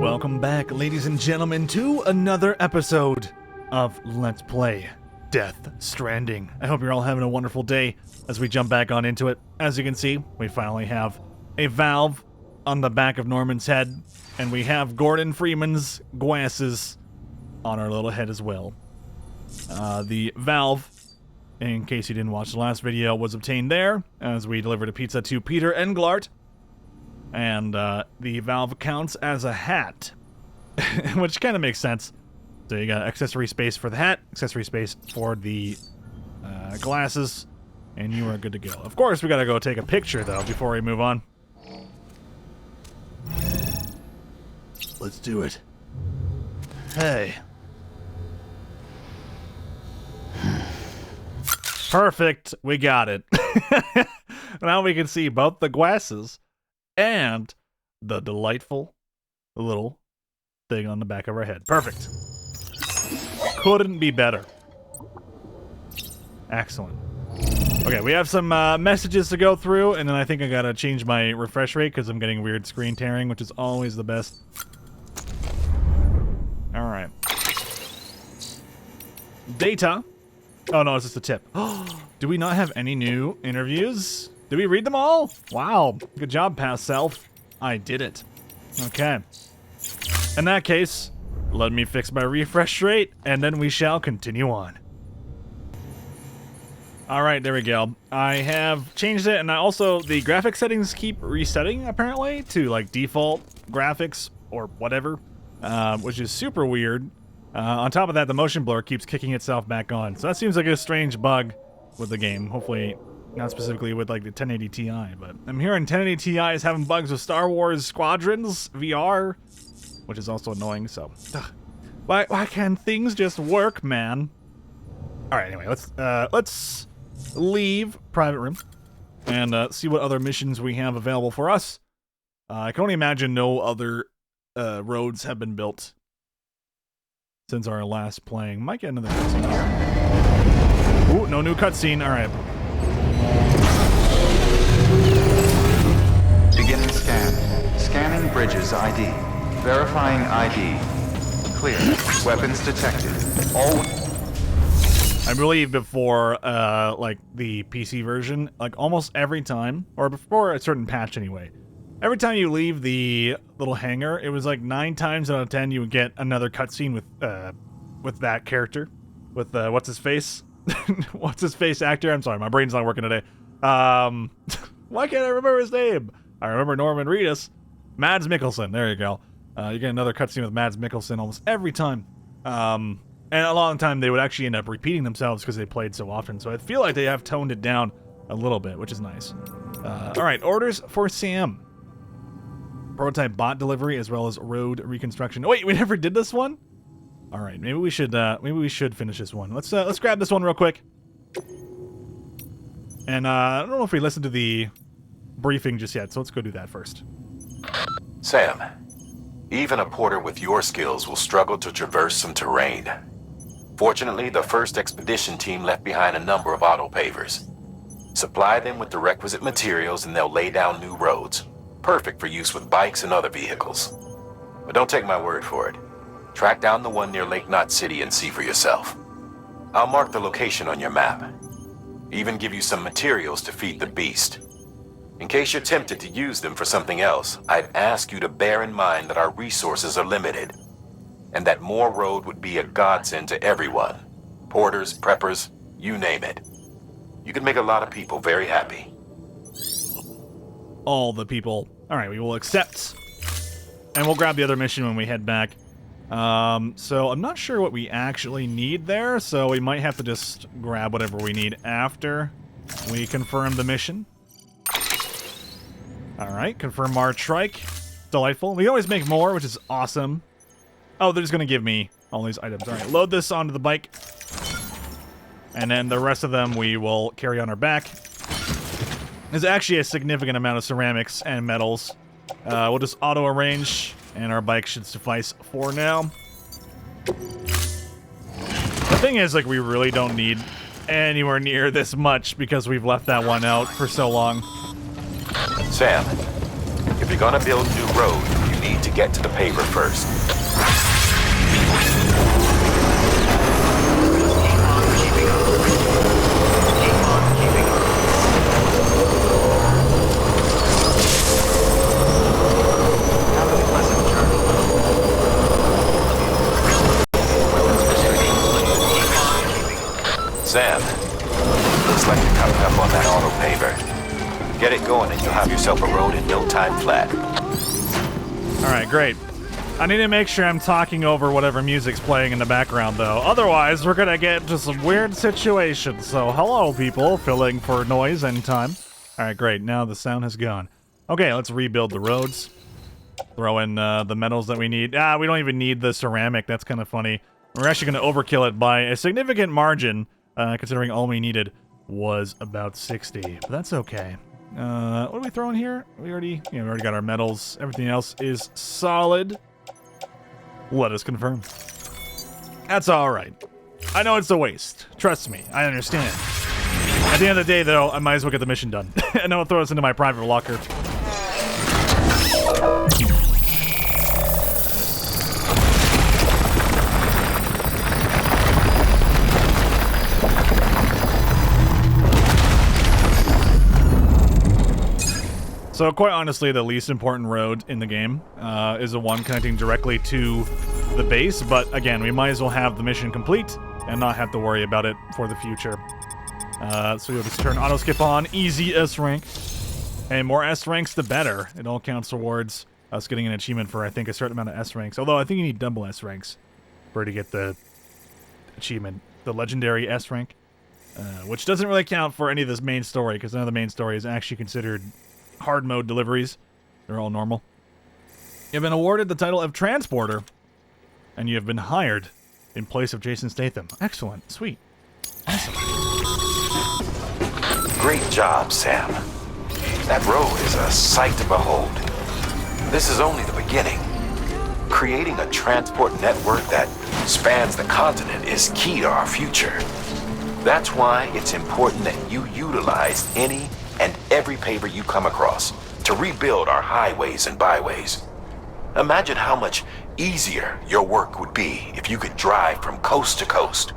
Welcome back, ladies and gentlemen, to another episode of Let's Play Death Stranding. I hope you're all having a wonderful day as we jump back on into it. As you can see, we finally have a valve on the back of Norman's head, and we have Gordon Freeman's glasses on our little head as well. The valve, in case you didn't watch the last video, was obtained there as we delivered a pizza to Peter Englart. And the valve counts as a hat, which kind of makes sense. So you got accessory space for the hat, accessory space for the glasses, and you are good to go. Of course, we gotta go take a picture, though, before we move on. Let's do it. Hey. Perfect, we got it. Now we can see both the glasses and the delightful little thing on the back of our head. Perfect. Couldn't be better. Excellent. Okay, we have some messages to go through, and then I think I gotta change my refresh rate because I'm getting weird screen tearing, which is always the best. Alright. Data. Oh no, it's just a tip. Do we not have any new interviews? Did we read them all? Wow. Good job, past self. I did it. Okay. In that case, let me fix my refresh rate, and then we shall continue on. Alright, there we go. I have changed it, and I also, the graphic settings keep resetting, apparently, to, like, default graphics, or whatever, which is super weird. On top of that, the motion blur keeps kicking itself back on, so that seems like a strange bug with the game. Hopefully not specifically with, like, the 1080 Ti, but I'm hearing 1080 Ti is having bugs with Star Wars Squadrons VR, which is also annoying, so... Why can't things just work, man? Alright, anyway, let's leave private room and see what other missions we have available for us. I can only imagine no other roads have been built since our last playing. Might get another cutscene here. Ooh, no new cutscene. Alright. Beginning scan. Scanning bridges ID. Verifying ID. Clear. Weapons detected. All... I believe before, like, the PC version, like, almost every time, or before a certain patch anyway, every time you leave the little hangar, it was like 9 times out of 10 you would get another cutscene with that character, with what's-his-face? What's-his-face actor? I'm sorry, my brain's not working today. Why can't I remember his name? I remember Norman Reedus. Mads Mikkelsen, there you go. You get another cutscene with Mads Mikkelsen almost every time. And a lot of the time they would actually end up repeating themselves because they played so often. So I feel like they have toned it down a little bit, which is nice. Alright, orders for Sam. Prototype bot delivery as well as road reconstruction. Oh, wait, we never did this one? Alright, maybe we should finish this one. Let's grab this one real quick. And I don't know if we listened to the briefing just yet, so let's go do that first. Sam, even a porter with your skills will struggle to traverse some terrain. Fortunately, the first expedition team left behind a number of autopavers. Supply them with the requisite materials and they'll lay down new roads, perfect for use with bikes and other vehicles. But don't take my word for it. Track down the one near Lake Knot City and see for yourself. I'll mark the location on your map. Even give you some materials to feed the beast. In case you're tempted to use them for something else, I'd ask you to bear in mind that our resources are limited, and that more road would be a godsend to everyone. Porters, preppers, you name it. You can make a lot of people very happy. All the people. Alright, we will accept. And we'll grab the other mission when we head back. So I'm not sure what we actually need there, so we might have to just grab whatever we need after we confirm the mission. Alright, confirm our trike. Delightful. We can always make more, which is awesome. Oh, they're just going to give me all these items. Alright, load this onto the bike. And then the rest of them we will carry on our back. There's actually a significant amount of ceramics and metals. We'll just auto-arrange, and our bike should suffice for now. The thing is, like, we really don't need anywhere near this much because we've left that one out for so long. Sam, if you're gonna build new road, you need to get to the paver first. Have a pleasant journey. Sam, looks like you're coming up on that auto paver. Get it going and you'll have yourself a road in no time flat. Alright, great. I need to make sure I'm talking over whatever music's playing in the background, though. Otherwise, we're gonna get into some weird situations. So, hello, people, filling for noise anytime. Alright, great. Now the sound has gone. Okay, let's rebuild the roads. Throw in the metals that we need. We don't even need the ceramic. That's kind of funny. We're actually going to overkill it by a significant margin, considering all we needed was about 60. But that's okay. What are we throwing here? We already got our metals. Everything else is solid. Let us confirm. That's alright. I know it's a waste. Trust me, I understand. At the end of the day, though, I might as well get the mission done. And I'll throw this into my private locker. So quite honestly, the least important road in the game is the one connecting directly to the base, but again, we might as well have the mission complete and not have to worry about it for the future. So you'll just turn auto skip on, easy S rank. And more S ranks, the better. It all counts towards us getting an achievement for, I think, a certain amount of S ranks. Although I think you need double S ranks for it to get the achievement, the legendary S rank. Which doesn't really count for any of this main story, because none of the main story is actually considered hard mode deliveries. They're all normal. You've been awarded the title of Transporter, and you have been hired in place of Jason Statham. Excellent. Sweet. Awesome. Great job, Sam. That road is a sight to behold. This is only the beginning. Creating a transport network that spans the continent is key to our future. That's why it's important that you utilize any and every paver you come across to rebuild our highways and byways. Imagine how much easier your work would be if you could drive from coast to coast.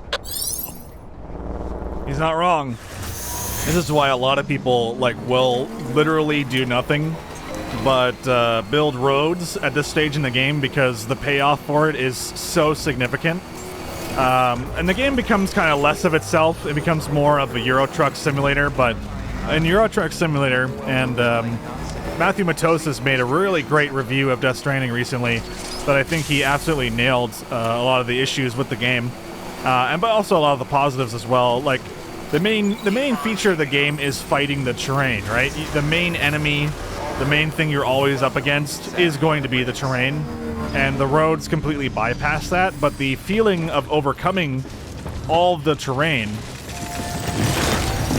He's not wrong. This is why a lot of people will literally do nothing but build roads at this stage in the game, because the payoff for it is so significant. And the game becomes kind of less of itself. It becomes more of a Euro Truck Simulator, but in Euro Truck Simulator, and Matthew Matosas made a really great review of Death Stranding recently that I think he absolutely nailed a lot of the issues with the game, but also a lot of the positives as well. Like, the main feature of the game is fighting the terrain, right? The main enemy, the main thing you're always up against is going to be the terrain, and the roads completely bypass that, but the feeling of overcoming all the terrain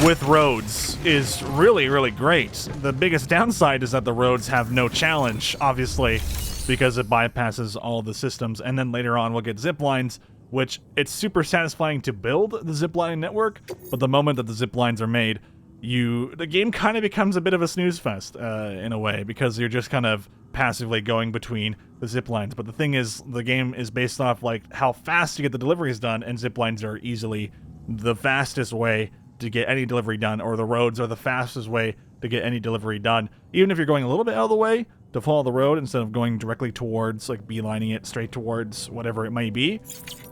with roads is really, really great. The biggest downside is that the roads have no challenge, obviously, because it bypasses all the systems, and then later on we'll get zip lines, which it's super satisfying to build the zipline network, but the moment that the zip lines are made, the game kind of becomes a bit of a snooze fest, in a way, because you're just kind of passively going between the zip lines. But the thing is, the game is based off how fast you get the deliveries done, and zip lines are easily the fastest way to get any delivery done, or the roads are the fastest way to get any delivery done. Even if you're going a little bit out of the way to follow the road instead of going directly towards, beelining it straight towards whatever it might be,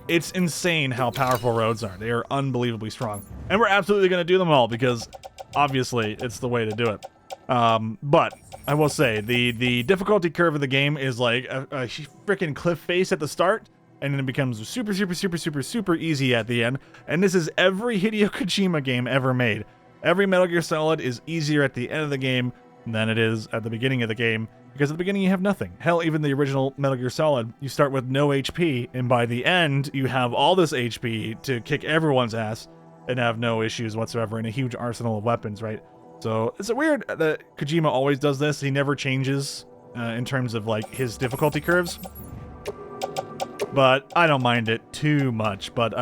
it's insane how powerful roads are. They are unbelievably strong. And we're absolutely going to do them all, because obviously it's the way to do it. But I will say, the difficulty curve of the game is like a freaking cliff face at the start, and then it becomes super, super, super, super, super easy at the end. And this is every Hideo Kojima game ever made. Every Metal Gear Solid is easier at the end of the game than it is at the beginning of the game, because at the beginning you have nothing. Hell, even the original Metal Gear Solid, you start with no HP, and by the end you have all this HP to kick everyone's ass and have no issues whatsoever, and a huge arsenal of weapons, right? So it's weird that Kojima always does this. He never changes in terms of his difficulty curves. But I don't mind it too much. But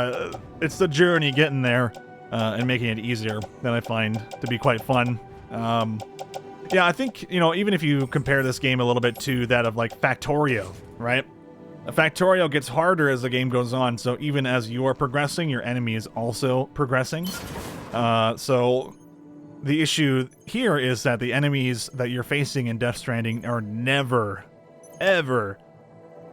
it's the journey getting there and making it easier that I find to be quite fun. Yeah, I think, you know, even if you compare this game a little bit to that of, like, Factorio, right? Factorio gets harder as the game goes on, so even as you're progressing, your enemy is also progressing. So the issue here is that the enemies that you're facing in Death Stranding are never, ever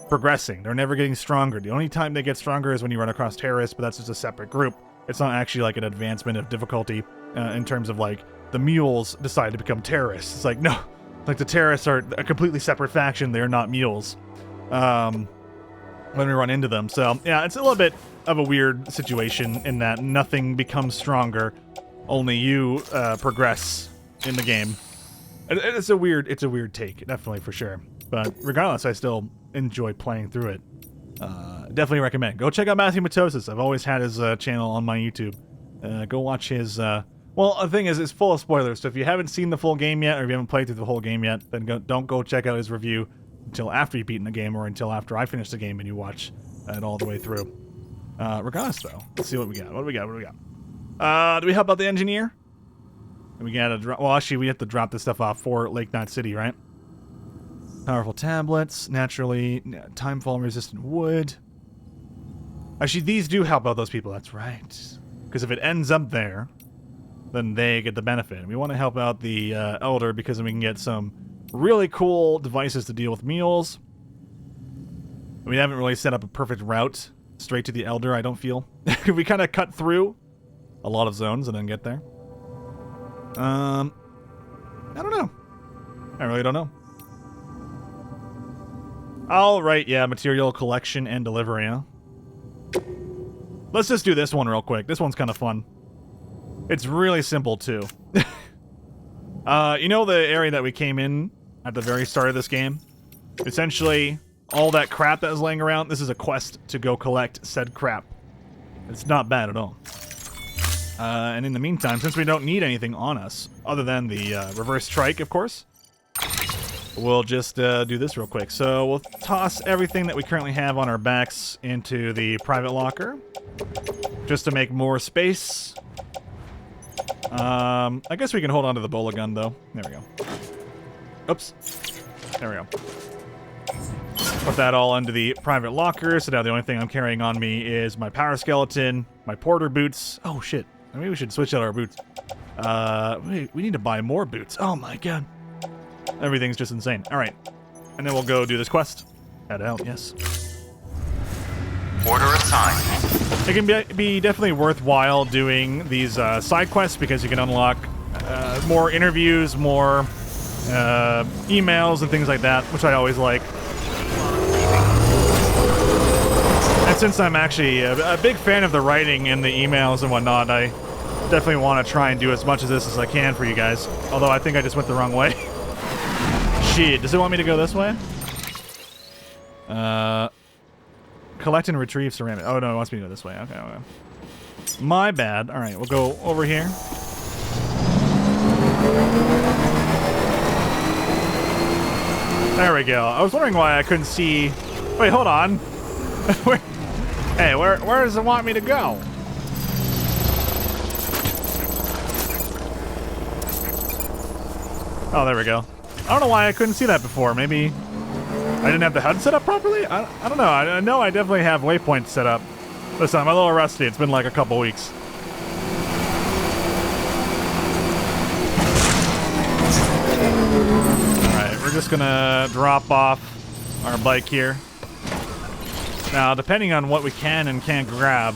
progressing. They're never getting stronger. The only time they get stronger is when you run across terrorists, but that's just a separate group. It's not actually like an advancement of difficulty in terms of, like, the mules decide to become terrorists. It's like, no, like the terrorists are a completely separate faction. They're not mules. When we run into them. So, yeah, it's a little bit of a weird situation in that nothing becomes stronger. Only you progress in the game. It's a weird take, definitely, for sure. But regardless, I still enjoy playing through it. Definitely recommend. Go check out Matthew Matosis. I've always had his channel on my YouTube. Go watch his... Well, the thing is, it's full of spoilers, so if you haven't seen the full game yet, or if you haven't played through the whole game yet, then don't go check out his review until after you've beaten the game, or until after I finish the game and you watch it all the way through. Regardless, though, let's see what we got. What do we got? Do we help out the engineer? We gotta drop... Well, actually, we have to drop this stuff off for Lake Knot City, right? Powerful tablets, naturally, timefall-resistant wood. Actually, these do help out those people, that's right. Because if it ends up there, then they get the benefit. We want to help out the Elder because then we can get some really cool devices to deal with mules. We haven't really set up a perfect route straight to the Elder, I don't feel. We kind of cut through a lot of zones and then get there. I don't know. I really don't know. Alright, yeah, material collection and delivery, huh? Let's just do this one real quick. This one's kind of fun. It's really simple, too. You know the area that we came in at the very start of this game? Essentially, all that crap that was laying around, this is a quest to go collect said crap. It's not bad at all. And in the meantime, since we don't need anything on us, other than the reverse trike, of course, we'll just do this real quick. So we'll toss everything that we currently have on our backs into the private locker, just to make more space. I guess we can hold on to the bola gun, though. There we go. Oops. There we go. Put that all into the private locker, so now the only thing I'm carrying on me is my power skeleton, my porter boots. Oh, shit. Maybe we should switch out our boots. We need to buy more boots. Oh, my God. Everything's just insane. All right. And then we'll go do this quest. Head out, yes. Order assigned. It can be definitely worthwhile doing these side quests because you can unlock more interviews, more emails and things like that, which I always like. And since I'm actually a big fan of the writing in the emails and whatnot, I definitely want to try and do as much of this as I can for you guys. Although I think I just went the wrong way. Shit, does it want me to go this way? Collect and retrieve ceramic. Oh, no, it wants me to go this way. Okay, okay. My bad. All right, we'll go over here. There we go. I was wondering why I couldn't see... Wait, hold on. Hey, where does it want me to go? Oh, there we go. I don't know why I couldn't see that before. Maybe I didn't have the HUD set up properly? I don't know. I know I definitely have waypoints set up. Listen, I'm a little rusty. It's been like a couple weeks. Alright, we're just gonna drop off our bike here. Now, depending on what we can and can't grab,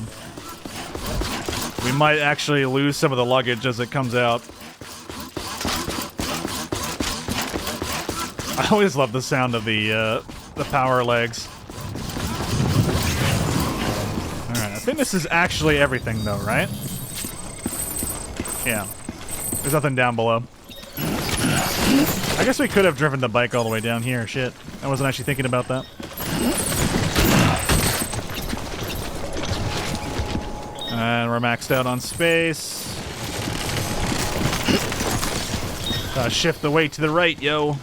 we might actually lose some of the luggage as it comes out. I always love the sound of the power legs. Alright, I think this is actually everything though, right? Yeah. There's nothing down below. I guess we could have driven the bike all the way down here. Shit. I wasn't actually thinking about that. And we're maxed out on space. Shift the weight to the right, yo.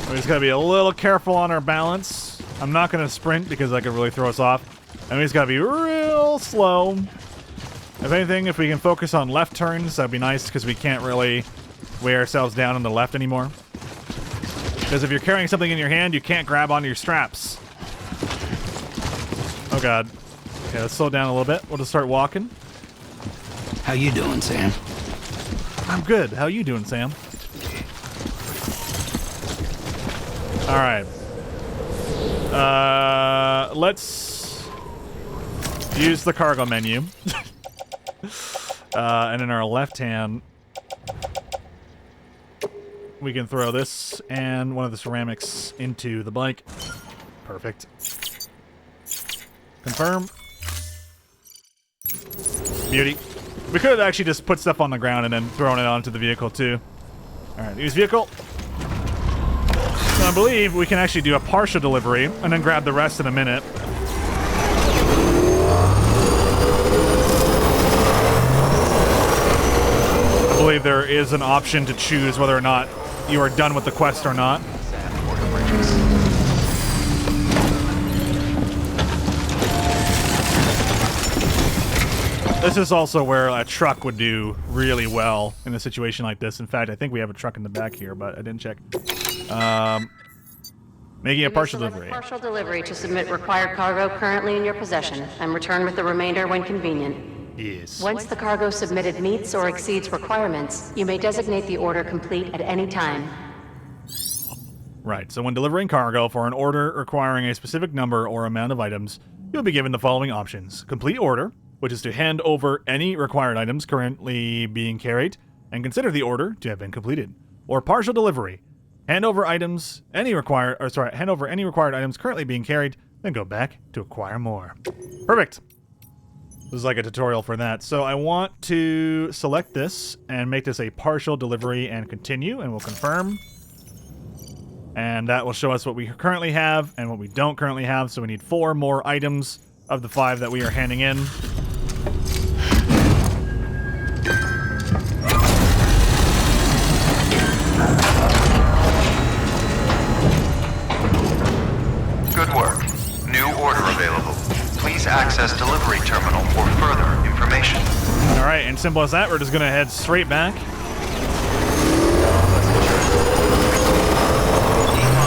We just gotta be a little careful on our balance. I'm not going to sprint because that could really throw us off. And we just got to be real slow. If anything, if we can focus on left turns, that'd be nice because we can't really weigh ourselves down on the left anymore. Because if you're carrying something in your hand, you can't grab onto your straps. Oh god. Okay, let's slow down a little bit. We'll just start walking. How you doing, Sam? I'm good. How you doing, Sam? Alright. Let's use the cargo menu. And in our left hand, we can throw this and one of the ceramics into the bike. Perfect. Confirm. Beauty. We could have actually just put stuff on the ground and then thrown it onto the vehicle too. Alright, use vehicle. So I believe we can actually do a partial delivery and then grab the rest in a minute. I believe there is an option to choose whether or not you are done with the quest or not. This is also where a truck would do really well in a situation like this. In fact, I think we have a truck in the back here, but I didn't check. Making a partial delivery. Partial delivery to submit required cargo currently in your possession and return with the remainder when convenient. Yes. Once the cargo submitted meets or exceeds requirements, you may designate the order complete at any time. Right, so when delivering cargo for an order requiring a specific number or amount of items, you'll be given the following options. Complete order, which is to hand over any required items currently being carried and consider the order to have been completed. Or partial delivery. Hand over any required items currently being carried, then go back to acquire more. Perfect. This is like a tutorial for that. So I want to select this and make this a partial delivery and continue, and we'll confirm. And that will show us what we currently have and what we don't currently have. So we need 4 more items of the 5 that we are handing in. Good work. New order available. Please access delivery terminal for further information. All right, and simple as that, we're just gonna head straight back.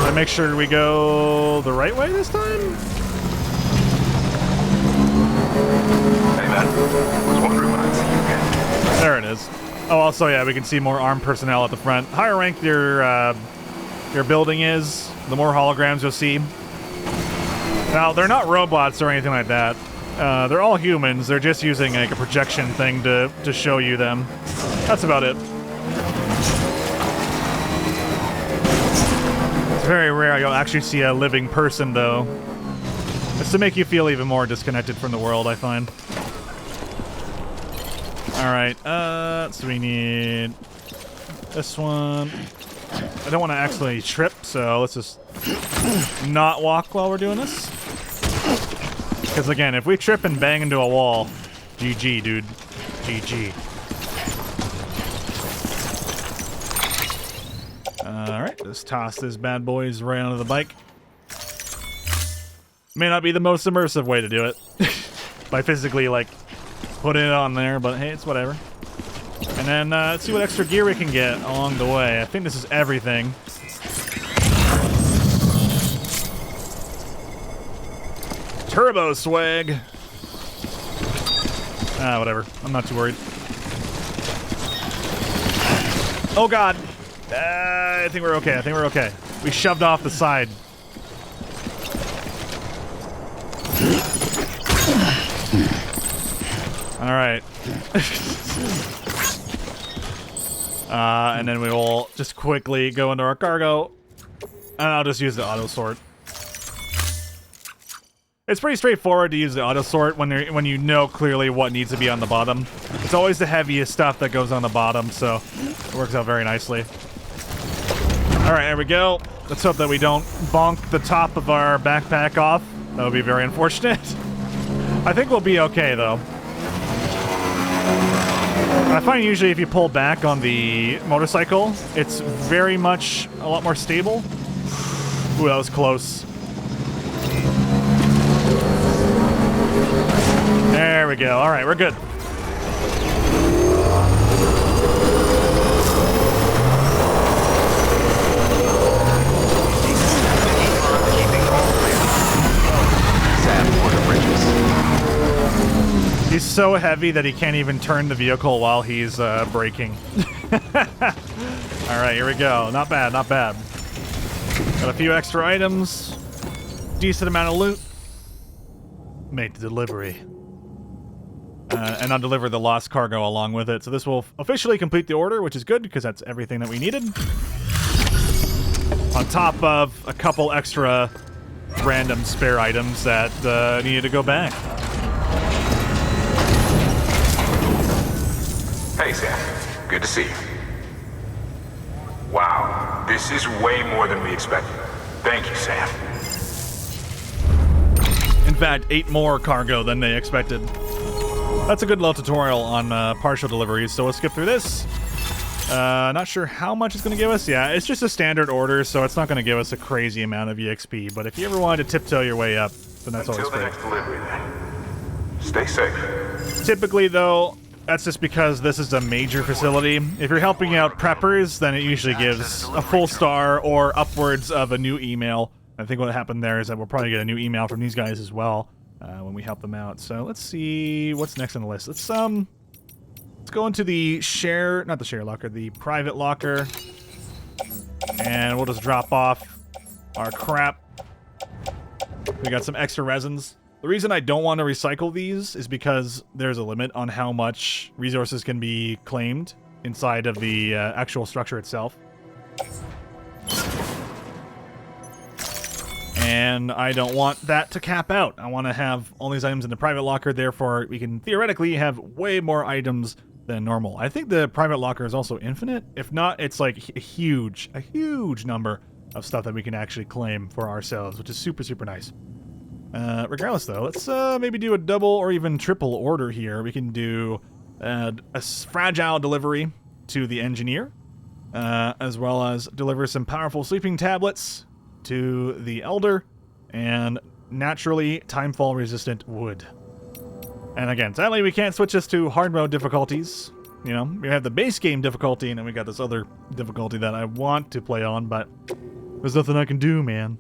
I make sure we go the right way this time. Hey man, was wondering when I'd see you again. There it is. Oh, also, yeah, we can see more armed personnel at the front. Higher rank your building is, the more holograms you'll see. Now, they're not robots or anything like that. They're all humans. They're just using like a projection thing to show you them. That's about it. It's very rare you'll actually see a living person, though. It's to make you feel even more disconnected from the world, I find. Alright, so we need this one. I don't want to actually trip, so let's just not walk while we're doing this. Because again, if we trip and bang into a wall, GG, dude. GG. Alright, let's toss this bad boys right onto the bike. May not be the most immersive way to do it. By physically, like, putting it on there, but hey, it's whatever. And then, let's see what extra gear we can get along the way. I think this is everything. Turbo swag. Ah, whatever. I'm not too worried. Oh god. I think we're okay. I think we're okay. We shoved off the side. All right. And then we will just quickly go into our cargo, and I'll just use the auto sort. It's pretty straightforward to use the auto sort when you know clearly what needs to be on the bottom. It's always the heaviest stuff that goes on the bottom, so it works out very nicely. All right, there we go. Let's hope that we don't bonk the top of our backpack off. That would be very unfortunate. I think we'll be okay, though. I find usually if you pull back on the motorcycle, it's very much a lot more stable. Ooh, that was close. There we go. All right, we're good. He's so heavy that he can't even turn the vehicle while he's braking. All right, here we go. Not bad, not bad. Got a few extra items. Decent amount of loot. Make the delivery. And I'll deliver the lost cargo along with it. So this will officially complete the order, which is good because that's everything that we needed. On top of a couple extra random spare items that needed to go back. Hey, Sam. Good to see you. Wow, this is way more than we expected. Thank you, Sam. In fact, 8 more cargo than they expected. That's a good little tutorial on partial deliveries, so we'll skip through this. Not sure how much it's going to give us. Yeah, it's just a standard order, so it's not going to give us a crazy amount of EXP. But if you ever wanted to tiptoe your way up, then that's always great. Until the next delivery, then. Stay safe. Typically, though, that's just because this is a major facility. If you're helping out preppers, then it usually gives a full star or upwards of a new email. I think what happened there is that we'll probably get a new email from these guys as well when we help them out. So let's see what's next on the list. Let's go into the not the share locker, the private locker, and we'll just drop off our crap. We got some extra resins. The reason I don't want to recycle these is because there's a limit on how much resources can be claimed inside of the actual structure itself. And I don't want that to cap out. I want to have all these items in the private locker, therefore we can theoretically have way more items than normal. I think the private locker is also infinite. If not, it's like a huge number of stuff that we can actually claim for ourselves, which is super, super nice. Regardless, though, let's maybe do a double or even triple order here. We can do a fragile delivery to the engineer, as well as deliver some powerful sleeping tablets to the elder, and naturally timefall-resistant wood. And again, sadly, we can't switch this to hard mode difficulties. You know, we have the base game difficulty, and then we got this other difficulty that I want to play on, but there's nothing I can do, man.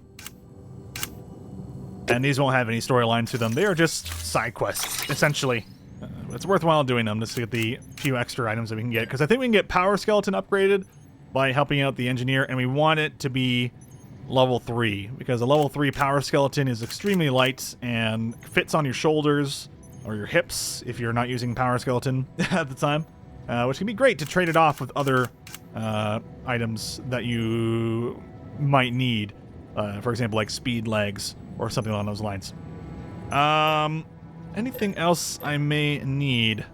And these won't have any storylines to them. They are just side quests, essentially. It's worthwhile doing them just to get the few extra items that we can get, because I think we can get Power Skeleton upgraded by helping out the engineer, and we want it to be level 3, because a level 3 Power Skeleton is extremely light and fits on your shoulders or your hips if you're not using Power Skeleton at the time, which can be great to trade it off with other items that you might need, for example, like speed legs or something along those lines. Anything else I may need?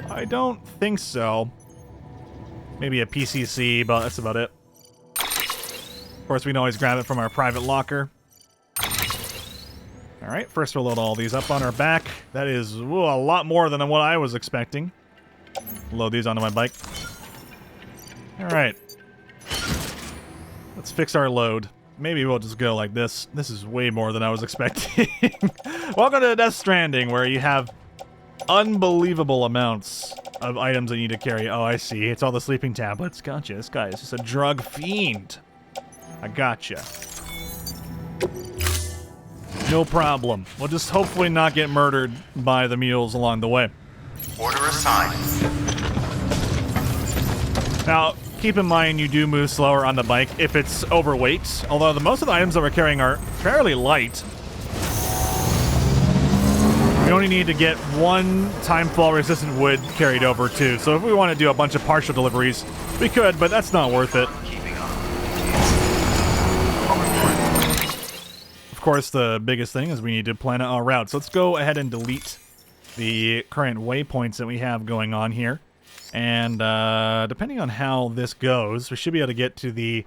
I don't think so. Maybe a PCC, but that's about it. Of course, we can always grab it from our private locker. Alright, first we'll load all these up on our back. That is a lot more than what I was expecting. Load these onto my bike. Alright. Let's fix our load. Maybe we'll just go like this. This is way more than I was expecting. Welcome to Death Stranding, where you have unbelievable amounts of items that you need to carry. Oh, I see. It's all the sleeping tablets. Gotcha. This guy is just a drug fiend. I gotcha. No problem. We'll just hopefully not get murdered by the mules along the way. Order assigned. Now, keep in mind you do move slower on the bike if it's overweight, although most of the items that we're carrying are fairly light. We only need to get 1 timefall-resistant wood carried over, too. So if we want to do a bunch of partial deliveries, we could, but that's not worth it. Of course, the biggest thing is we need to plan our route. So let's go ahead and delete the current waypoints that we have going on here. And depending on how this goes, we should be able to get to the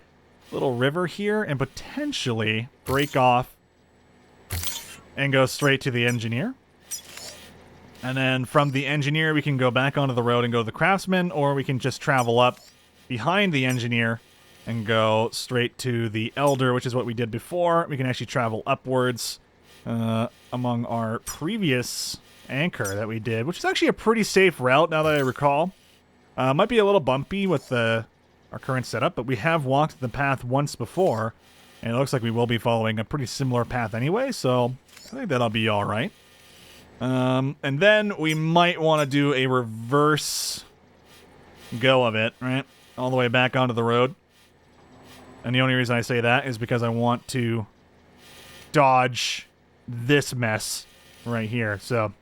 little river here and potentially break off and go straight to the engineer. And then from the engineer, we can go back onto the road and go to the craftsman, or we can just travel up behind the engineer and go straight to the elder, which is what we did before. We can actually travel upwards among our previous anchor that we did, which is actually a pretty safe route now that I recall. Might be a little bumpy with our current setup, but we have walked the path once before, and it looks like we will be following a pretty similar path anyway, so I think that'll be alright. And then we might want to do a reverse go of it, right? All the way back onto the road. And the only reason I say that is because I want to dodge this mess right here. So,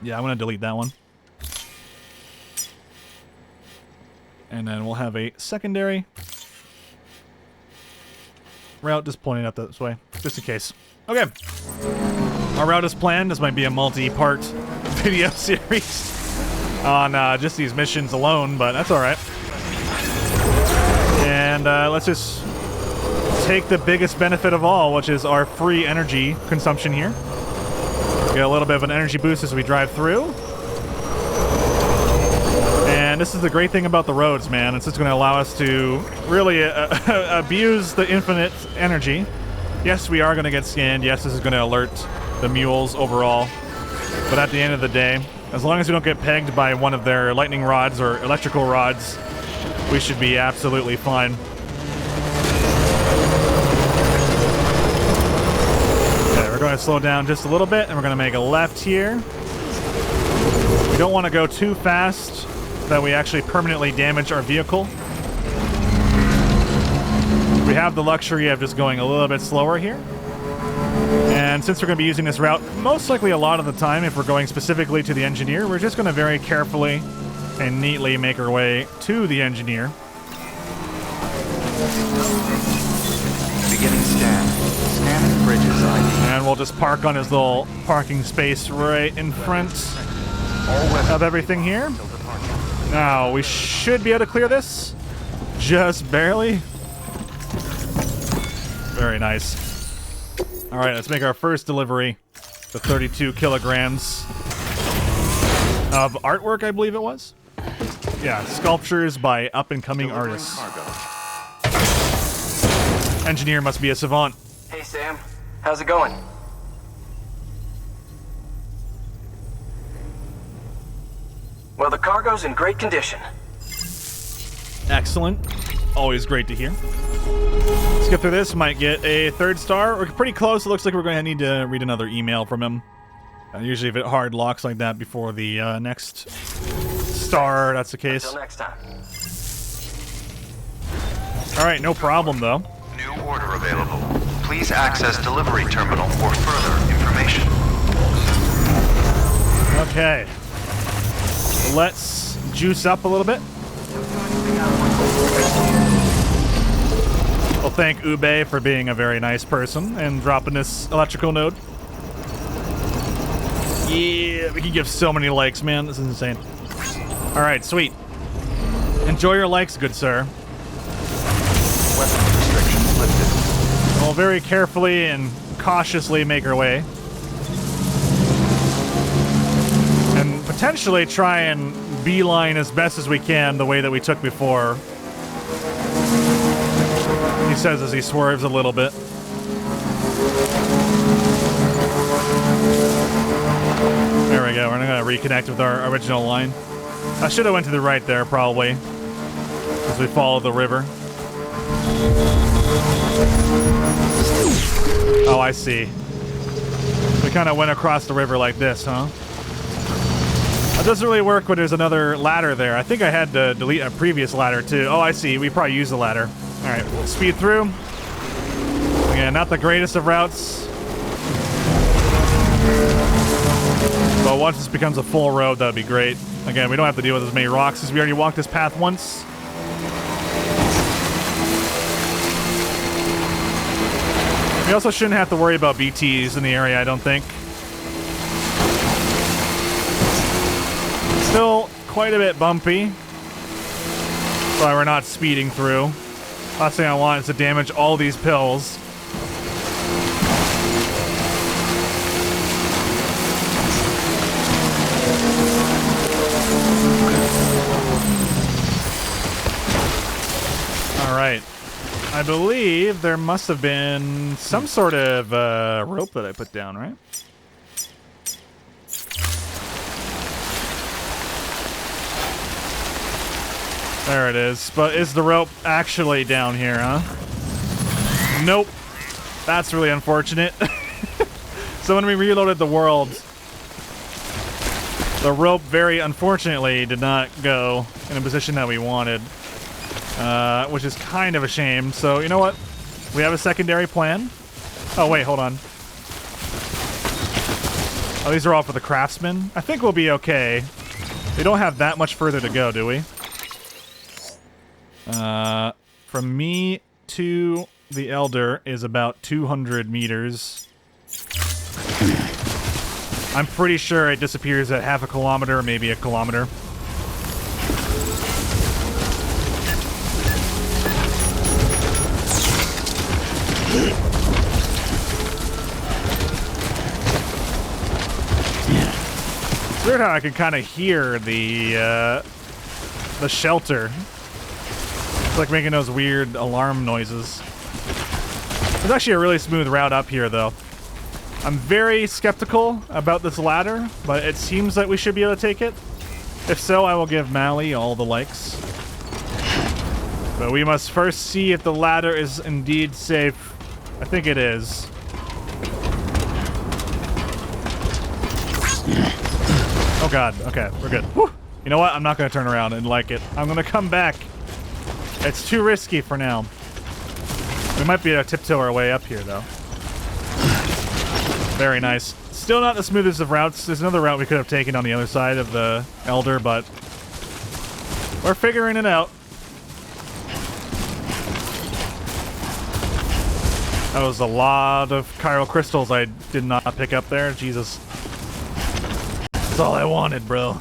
yeah, I'm going to delete that one. And then we'll have a secondary route just pointing up this way, just in case. Okay. Our route is planned. This might be a multi-part video series on just these missions alone, but that's all right. And let's just take the biggest benefit of all, which is our free energy consumption here. Get a little bit of an energy boost as we drive through. And this is the great thing about the roads, man. It's just going to allow us to really abuse the infinite energy. Yes, we are going to get scanned. Yes, this is going to alert the mules overall. But at the end of the day, as long as we don't get pegged by one of their lightning rods or electrical rods, we should be absolutely fine. Okay, we're going to slow down just a little bit, and we're going to make a left here. We don't want to go too fast that we actually permanently damage our vehicle. We have the luxury of just going a little bit slower here. And since we're going to be using this route most likely a lot of the time, if we're going specifically to the engineer, we're just going to very carefully and neatly make our way to the engineer. Beginning scan. Scanning bridges ID. And we'll just park on his little parking space right in front of everything here. Now, we should be able to clear this. Just barely. Very nice. Alright, let's make our first delivery. The 32 kilograms of artwork, I believe it was. Yeah, sculptures by up-and-coming artists. Engineer must be a savant. Hey, Sam. How's it going? Well, the cargo's in great condition. Excellent. Always great to hear. Let's get through this. Might get a 3rd star. We're pretty close. It looks like we're going to need to read another email from him. Usually if it hard locks like that before the next star, that's the case. Until next time. Alright, no problem though. New order available. Please access delivery terminal for further information. Okay. Let's juice up a little bit. Well, thank Ube for being a very nice person and dropping this electrical node. Yeah, we can give so many likes, man. This is insane. Alright, sweet. Enjoy your likes, good sir. Weapons restrictions lifted. We'll very carefully and cautiously make our way. And potentially try and beeline as best as we can the way that we took before. He says as he swerves a little bit. There we go. We're going to reconnect with our original line. I should have went to the right there, probably, as we follow the river. Oh, I see. We kind of went across the river like this, huh? That doesn't really work when there's another ladder there. I think I had to delete a previous ladder, too. Oh, I see. We probably used the ladder. All right, we'll speed through. Again, not the greatest of routes. But once this becomes a full road, that would be great. Again, we don't have to deal with as many rocks as we already walked this path once. We also shouldn't have to worry about BTs in the area, I don't think. Still quite a bit bumpy. That's why we're not speeding through. Last thing I want is to damage all these pills. Alright. I believe there must have been some sort of rope that I put down, right? There it is. But is the rope actually down here, huh? Nope. That's really unfortunate. So when we reloaded the world, the rope very unfortunately did not go in a position that we wanted. Which is kind of a shame. So, you know what? We have a secondary plan. Oh, wait, hold on. Oh, these are all for the craftsmen. I think we'll be okay. We don't have that much further to go, do we? From me to the Elder is about 200 meters. I'm pretty sure it disappears at half a kilometer, maybe a kilometer. It's weird how I can kind of hear the shelter. It's like making those weird alarm noises. It's actually a really smooth route up here, though. I'm very skeptical about this ladder, but it seems that we should be able to take it. If so, I will give Mally all the likes. But we must first see if the ladder is indeed safe. I think it is. Oh god, okay, we're good. Whew. You know what? I'm not going to turn around and like it. I'm going to come back. It's too risky for now. We might be able to tiptoe our way up here, though. Very nice. Still not the smoothest of routes. There's another route we could have taken on the other side of the Elder, but we're figuring it out. That was a lot of chiral crystals I did not pick up there. Jesus. That's all I wanted, bro.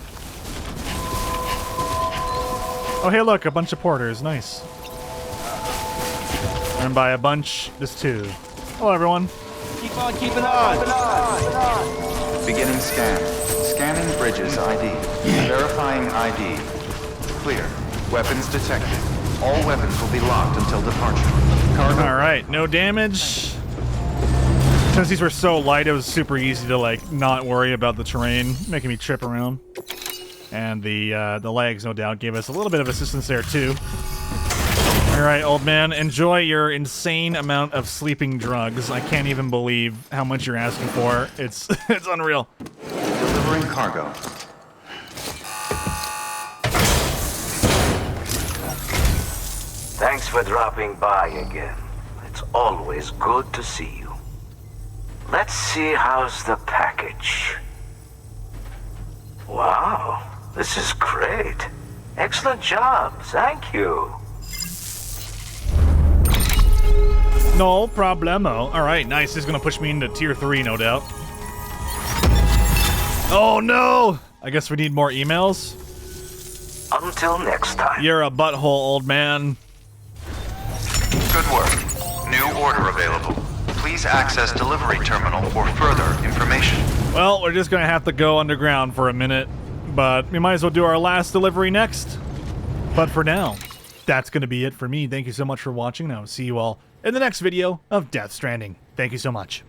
Oh, hey, look, a bunch of porters. Nice. And by a bunch, just two. Hello, everyone. Keep on keeping on. Beginning scan. Scanning bridges ID. Verifying ID. Clear. Weapons detected. All weapons will be locked until departure. Cargo. All right, no damage. Since these were so light, it was super easy to like not worry about the terrain, making me trip around. And the legs, no doubt, gave us a little bit of assistance there too. All right, old man, enjoy your insane amount of sleeping drugs. I can't even believe how much you're asking for. It's it's unreal. Delivering cargo. Thanks for dropping by again. It's always good to see you. Let's see how's the package. Wow, this is great. Excellent job, thank you. No problemo. All right, nice. This is gonna push me into tier 3, no doubt. Oh no! I guess we need more emails. Until next time. You're a butthole, old man. Good work. New order available. Please access delivery terminal for further information. Well, we're just gonna have to go underground for a minute, but we might as well do our last delivery next. But for now, that's gonna be it for me. Thank you so much for watching, and I will see you all in the next video of Death Stranding. Thank you so much.